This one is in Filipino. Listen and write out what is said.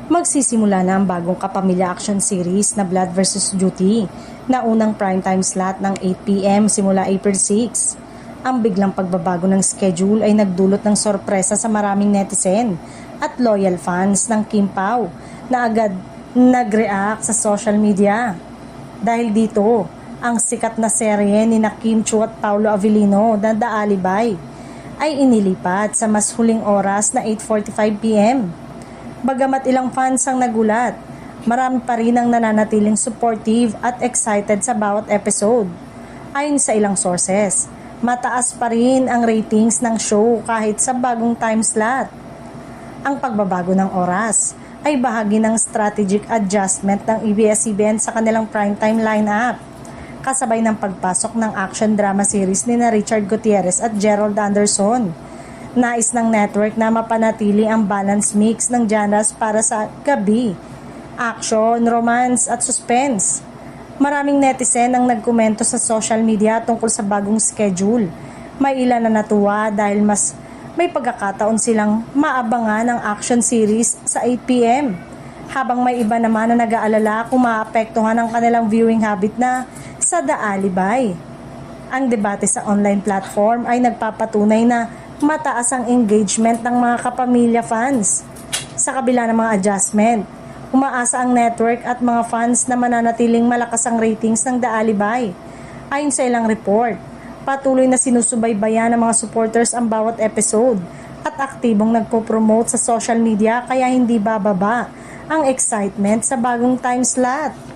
Magsisimula na ang bagong kapamilya action series na Blood vs. Duty na unang primetime slot ng 8 p.m. simula April 6. Ang biglang pagbabago ng schedule ay nagdulot ng sorpresa sa maraming netizen at loyal fans ng Kim Pao na agad nag-react sa social media. Dahil dito, ang sikat na serye ni Kim Chiu at Paolo Avellino na The Alibay ay inilipat sa mas huling oras na 8:45 p.m. Bagamat ilang fans ang nagulat, marami pa rin ang nananatiling supportive at excited sa bawat episode. Ayon sa ilang sources, mataas pa rin ang ratings ng show kahit sa bagong time slot. Ang pagbabago ng oras ay bahagi ng strategic adjustment ng ABS-CBN sa kanilang primetime lineup, kasabay ng pagpasok ng action drama series ni Richard Gutierrez at Gerald Anderson. Nais ng network na mapanatili ang balance mix ng genres para sa gabi, action, romance at suspense. Maraming netizen ang nagkomento sa social media tungkol sa bagong schedule. May ilan na natuwa dahil mas may pagkakataon silang maabangan ang action series sa 8 p.m. Habang may iba naman na nag-aalala kung maapektuhan ang kanilang viewing habit na sa The Alibay. Ang debate sa online platform ay nagpapatunay na mataas ang engagement ng mga kapamilya fans. Sa kabila ng mga adjustment, umaasa ang network at mga fans na mananatiling malakas ang ratings ng The Alibay. Ayon sa ilang report, patuloy na sinusubaybayan ng mga supporters ang bawat episode at aktibong nagpo-promote sa social media kaya hindi bababa ang excitement sa bagong time slot.